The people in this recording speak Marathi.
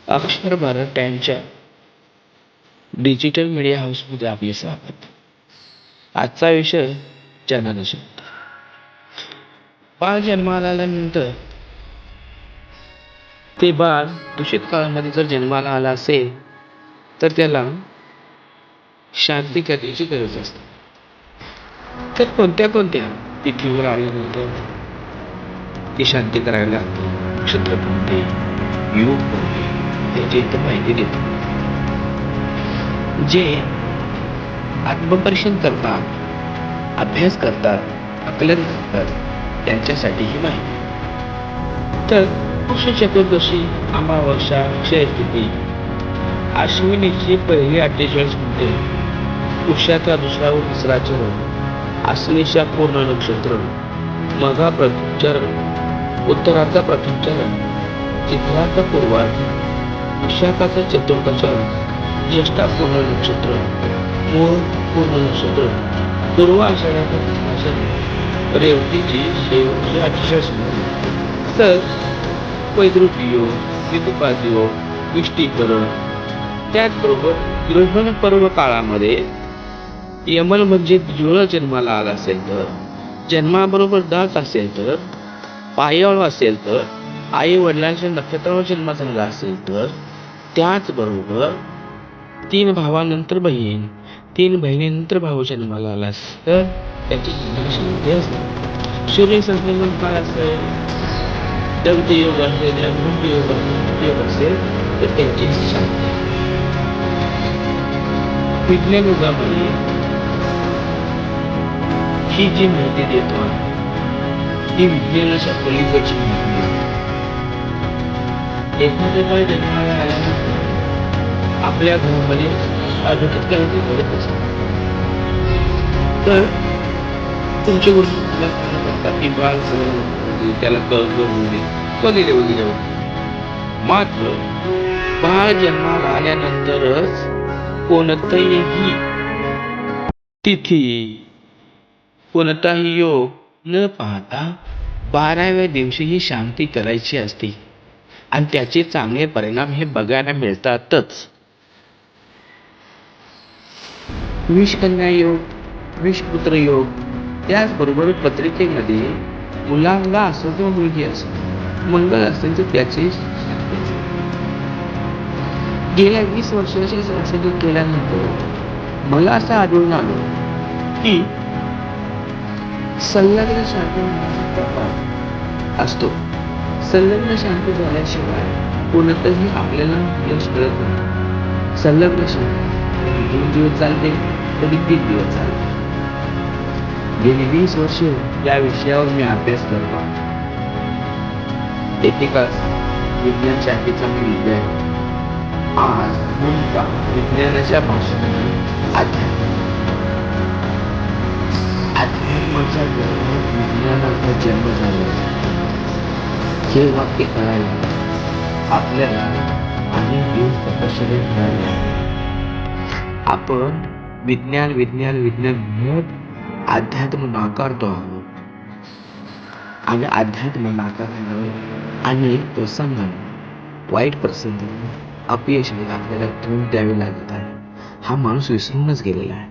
अक्षर भारत टाइमच्या डिजिटल मीडिया हाऊसमध्ये आपले स्वागत. आजचा विषय जननशक्ती. बाळ जन्माला आल्यानंतर ते बाळ दूषित काळामध्ये जर जन्माला आला असेल तर त्याला शांती करण्याची गरज असते. तर कोणत्या कोणत्या तिथीवर आल्यानंतर ती शांती करावी लागते, नक्षत्र कोणते, योग कोणते, त्याची इथं माहिती देतो. जे आत्मपरीक्षण करतात, अभ्यास करतात, आकलन करतात त्यांच्यासाठी ही माहिती. तर पुरुष चतुर्दशी, अमावस्या, क्षय तिथी, अश्विनीची पहिली 48 मिनिटे, पुष्याचा दुसरा व तिसरा चरण, अश्विनीच्या पूर्ण नक्षत्र, मघा प्रथम चरण, उत्तराचा प्रथम चरण, चित्राचा पूर्वार्ध, विशाखाचा चतुर्थ चरण, ज्येष्ठा पूर्ण नक्षत्र, मूळ पूर्ण नक्षत्र, पूर्व आषाढाचा तिसरा चरण, रेवतीची शेवटची 48 मिनिटे. तर वैद्रुपी योग, विदुपाद योग, विष्टीकरण, त्याचबरोबर ग्रहण पर्व काळामध्ये यमन म्हणजे जुळ जन्माला आला असेल तर, जन्माबरोबर दात असेल तर, पायळ असेल तर, आई वडिलांच्या नक्षत्रावर जन्म झाला असेल तर, त्याचबरोबर 3 भावानंतर बहीण, 3 बहिणीनंतर भाऊ जन्माला आला असेल तर त्याची शांती असते. सूर्य संक्रमण काळ असेल, दंती योग असेल, योग असेल तर त्याची शांती. विज्ञान युगामध्ये ही जी माहिती देतो ती विज्ञानाच्या पलीकडची माहिती आहे. एखाद्या वेळ जन्माला आल्यानंतर आपल्या घरामध्ये अडचणीत काहीतरी घडत असते. तर तुमचे गुरु तुला सांगत असतात की बाळ त्याला वगैरे वगैरे. मात्र बाळ जन्माला आल्यानंतरच कोणतंही तिथी, कोणताही योग न पाहता 12व्या दिवशी ही शांती करायची असते आणि त्याचे चांगले परिणाम हे बघायला मिळतातच. विषकन्या योग, विषपुत्र योग, त्याचबरोबर पत्रिकेमध्ये मुलांना असो किंवा मुलगी असो मंगळ असेल तर त्याची शांती असते. गेल्या 20 वर्षाचे संशोधन केल्यानंतर मला असं आढळून आलं की संलग्न शांती असतो. संलग्न शांती झाल्याशिवाय कोणतंही आपल्याला यश मिळत नाही. संलग्न शांती 2 दिवस चालते, कधी 3 दिवस चालते. गेली 20 वर्ष या विषयावर मी अभ्यास करतो. इतिहास विज्ञान शाखेचा मी विद्यार्थी. आज मुलगा विज्ञानाच्या भाषेमध्ये अध्यात्माच्या गर्भात विज्ञानाचा जन्म झाला हे वाक्य कळायला आपल्याला अनेक दिवस तपश्चर्या करायला. आपण विज्ञान विज्ञान विज्ञान म्हणत अध्यात्म नाकारतो आहोत आणि अध्यात्म नाकारल्यामुळे अनेक प्रसंगाने, वाईट प्रसंगाने अपयश आपल्याला तोंड द्यावे लागत आहे. हा माणूस विसरूनच गेलेला आहे.